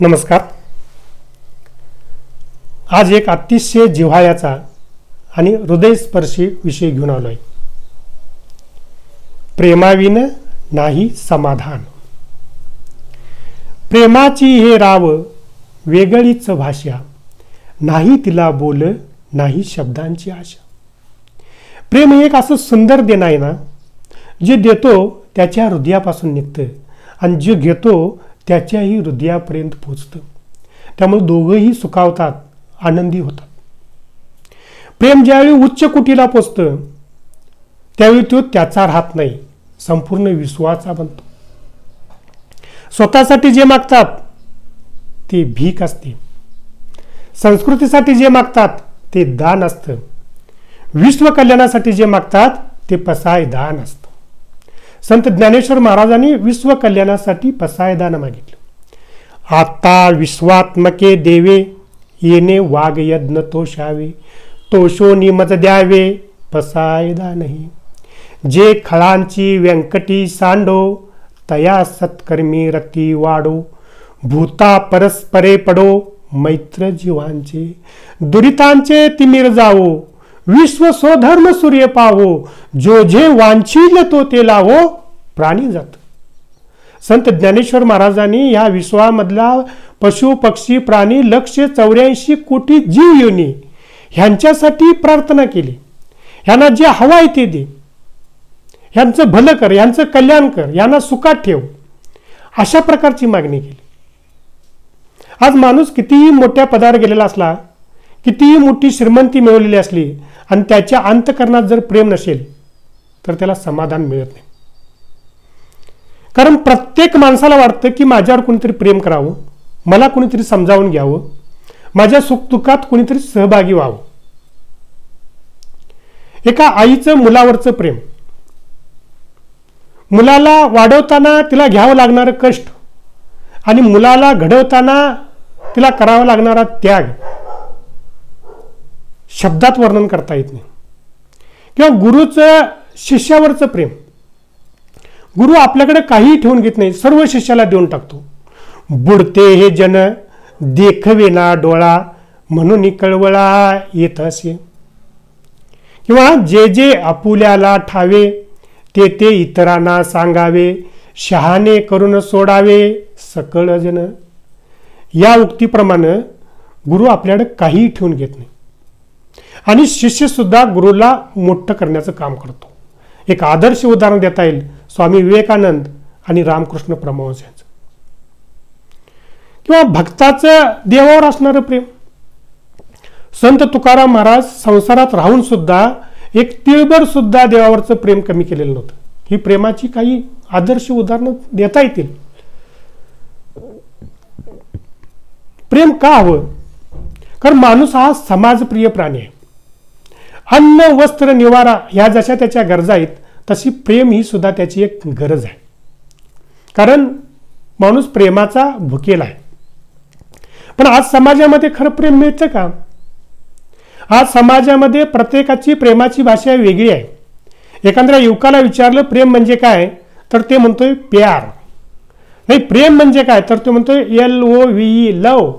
नमस्कार. आज एक अतिशय जिव्हाळ्याचा आणि हृदयस्पर्शी विषय घेऊन आलोय. प्रेमाविन नाही समाधान. प्रेमाची हे राव वेगळीच भाषा, नाही तिला बोल नाही शब्दांची आशा. प्रेम हे एक असं सुंदर देणं आहे ना, जे देतो त्याच्या हृदयापासून निघतं आणि जे घेतो त्याच्याही हृदयापर्यंत पोचतं. त्यामुळे दोघंही सुखावतात, आनंदी होतात. प्रेम ज्यावेळी उच्च कुटीला पोचतं त्यावेळी तो त्याचा राहत नाही, संपूर्ण विश्वाचा बनतो. स्वतःसाठी जे मागतात ते भीक असते, संस्कृतीसाठी जे मागतात ते दान असतं, विश्व कल्याणासाठी जे मागतात ते पसाय दान असतं. संत ज्ञानेश्वर महाराजांनी विश्व कल्याणासाठी पसायदान मागितलं. आता विश्वात्मके देवे, येणे वाघ यज्ञ तोषावे, तोषोनी मज द्यावे पसायदानही. जे खळांची व्यंकटी सांडो, तया सत्कर्मी रती वाडो. भूता परस्परे पडो, मैत्र जीवांचे दुरितांचे तिमिर जावो. विश्व स्वधर्म सूर्य पावो, जो जे वांछील तो ते लावो प्राणी जात. संत ज्ञानेश्वर महाराजांनी या विश्वामधला पशु पक्षी प्राणी 184 कोटी जीव योनी ह्यांच्यासाठी प्रार्थना केली. ह्यांना जे हवं आहे ते दे, ह्यांचं भलं कर, ह्यांचं कल्याण कर, यांना सुखात ठेव, अशा प्रकारची मागणी केली. आज माणूस कितीही मोठ्या पदावर गेलेला असला, कितीही मोठी श्रीमंती मिळवलेली असली आणि त्याच्या अंतःकरणात जर प्रेम नसेल तर त्याला समाधान मिळत नाही. कारण प्रत्येक माणसाला वाटतं की माझ्यावर कोणीतरी प्रेम करावं, मला कोणीतरी समजावून घ्यावं, माझ्या सुखदुःखात कोणीतरी सहभागी व्हावं. एका आईचं मुलावरचं प्रेम, मुलाला वाढवताना तिला घ्यावं लागणारं कष्ट आणि मुलाला घडवताना तिला करावा लागणारा त्याग शब्दात वर्णन करता येत नाही. किंवा गुरुचं शिष्यावरचं प्रेम, गुरु आपल्याकडे काहीही ठेवून घेत नाही, सर्व शिष्याला देऊन टाकतो. बुडते हे जन देखवे ना डोळा, म्हणून कळवळा येत असे. किंवा जे जे आपुल्याला ठावे, ते ते इतरांना सांगावे. शहाणे करून सोडावे सकळ जन. या उक्तीप्रमाणे गुरु आपल्याकडे काहीही ठेवून घेत नाही आणि शिष्य सुद्धा गुरुला मोठं करण्याचं काम करतो. एक आदर्श उदाहरण देता येईल स्वामी विवेकानंद आणि रामकृष्ण परमहंस यांचं. किंवा भक्ताचं देवावर असणारं प्रेम. संत तुकाराम महाराज संसारात राहून सुद्धा एक तिळभर सुद्धा देवावरचं प्रेम कमी केलेलं नव्हतं. ही प्रेमाची काही आदर्श उदाहरणं देता येतील. प्रेम का हवं? कारण माणूस हा समाजप्रिय प्राणी आहे. अन्न वस्त्र निवारा ह्या जशा त्याच्या गरजा आहेत तशी प्रेम ही सुद्धा त्याची एक गरज आहे. कारण माणूस प्रेमाचा भुकेला आहे. पण आज समाजामध्ये खरं प्रेम मिळतं का? आज समाजामध्ये प्रत्येकाची प्रेमाची भाषा वेगळी आहे. एखाद्या युवकाला विचारलं प्रेम म्हणजे काय, तर ते म्हणतोय प्यार. नाही, प्रेम म्हणजे काय, तर तो म्हणतोय LOVE लव.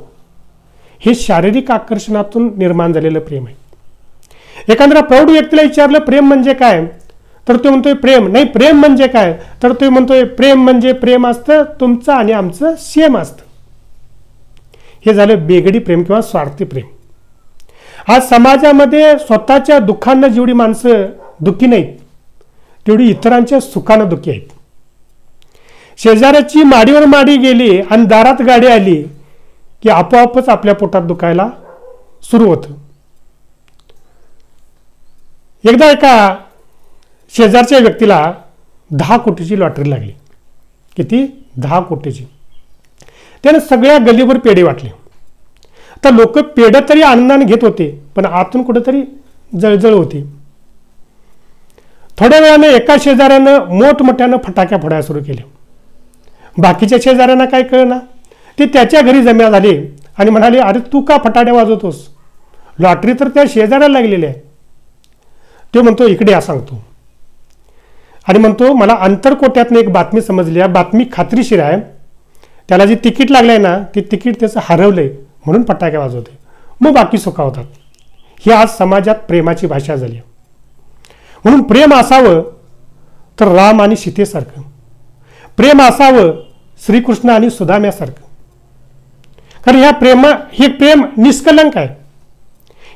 हे शारीरिक आकर्षणातून निर्माण झालेलं प्रेम आहे. एखाद्या प्रौढ व्यक्तीला विचारलं प्रेम म्हणजे काय, तर तो म्हणतोय प्रेम. नाही, प्रेम म्हणजे काय, तर तो म्हणतोय प्रेम म्हणजे प्रेम असतं तुमचं आणि आमचं सेम असतं. हे झालं बेगडी प्रेम किंवा स्वार्थी प्रेम. आज समाजामध्ये स्वतःच्या दुःखांना जेवढी माणसं दुःखी नाहीत तेवढी इतरांच्या सुखानं दुःखी आहेत. शेजाऱ्याची माडीवर माडी गेली आणि दारात गाडी आली की आपोआपच आपल्या पोटात दुखायला सुरू होतं. एकदा एका शेजारच्या व्यक्तीला 10 कोटीची लॉटरी लागली. किती? 10 कोटीची. त्याने सगळ्या गल्लीवर पेढे वाटले. तर लोक पेढे तरी आनंदाने घेत होते, पण आतून कुठेतरी जळजळ होती. थोड्या वेळाने एका शेजाऱ्यानं मोठमोठ्यानं फटाक्या फोडायला सुरू केले. बाकीच्या शेजाऱ्यांना काय कळना, ते त्याच्या घरी जमा झाले आणि म्हणाले, अरे तू का फटाक्या वाजवतोस, लॉटरी तर त्या शेजाऱ्याला लागलेली आहे. तो म्हणतो इकडे या सांगतो. आणि म्हणतो मला अंतरकोट्यातनं एक बातमी समजली आहे, बातमी खात्रीशीर आहे. त्याला जे तिकीट लागलंय ना ते तिकीट त्याचं हरवलंय म्हणून फटाके वाजवते, मग बाकी सुखावतात. ही आज समाजात प्रेमाची भाषा झाली. म्हणून प्रेम असावं तर राम आणि सीतेसारखं, प्रेम असावं श्रीकृष्ण आणि सुदाम्यासारखं. कारण हे प्रेम निष्कलंक आहे.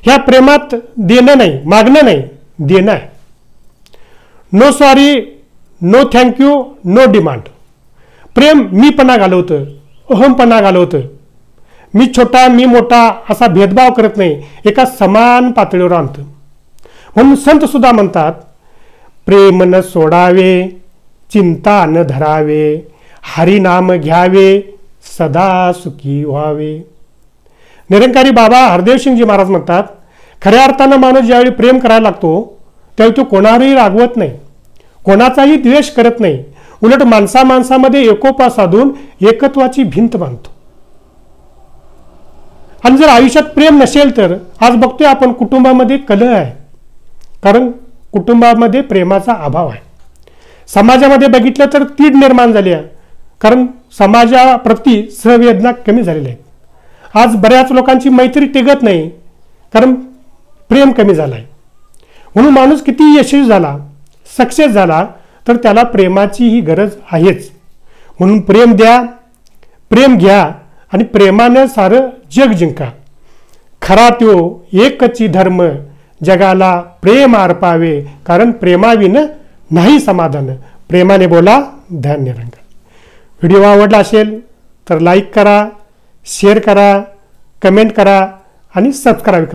ह्या प्रेमात देणं नाही, मागणं नाही, देणं आहे. No sorry, no thank you, no demand. प्रेम मीपणा घालवतं, अहमपणा घालवतं. मी छोटा मी मोठा असा भेदभाव करत नाही, एका समान पातळीवर आणतं. म्हणून संत सुद्धा म्हणतात, प्रेम न सोडावे, चिंता न धरावे, हरिनाम घ्यावे, सदा सुखी व्हावे. निरंकारी बाबा हरदेवसिंगजी महाराज म्हणतात, खऱ्या अर्थानं माणूस ज्यावेळी प्रेम करायला लागतो त्यावेळी तो कोणावरही रागवत नाही, कोणाचाही द्वेष करत नाही, उलट माणसामध्ये एकोपा साधून एकत्वाची भिंत बांधतो. आणि जर आयुष्यात प्रेम नसेल तर आज बघतोय आपण कुटुंबामध्ये कलह आहे, कारण कुटुंबामध्ये प्रेमाचा अभाव आहे. समाजामध्ये बघितलं तर तीड निर्माण झाली आहे, कारण समाजाप्रती सहवेदना कमी झालेल्या आहेत. आज बऱ्याच लोकांची मैत्री टिकत नाही, कारण प्रेम कमी झालं आहे. म्हणून माणूस किती यशस्वी झाला, सक्सेस झाला, तर त्याला प्रेमाची ही गरज आहेच. म्हणून प्रेम द्या, प्रेम घ्या आणि प्रेमानं सारं जग जिंका. खरा त्यो एकची धर्म, जगाला प्रेम अर्पावे, कारण प्रेमाविन नाही समाधान. प्रेमाने बोला, धन्य रंगा. व्हिडिओ आवडला असेल तर लाईक करा, शेअर करा, कमेंट करा आणि सबस्क्राईब करा.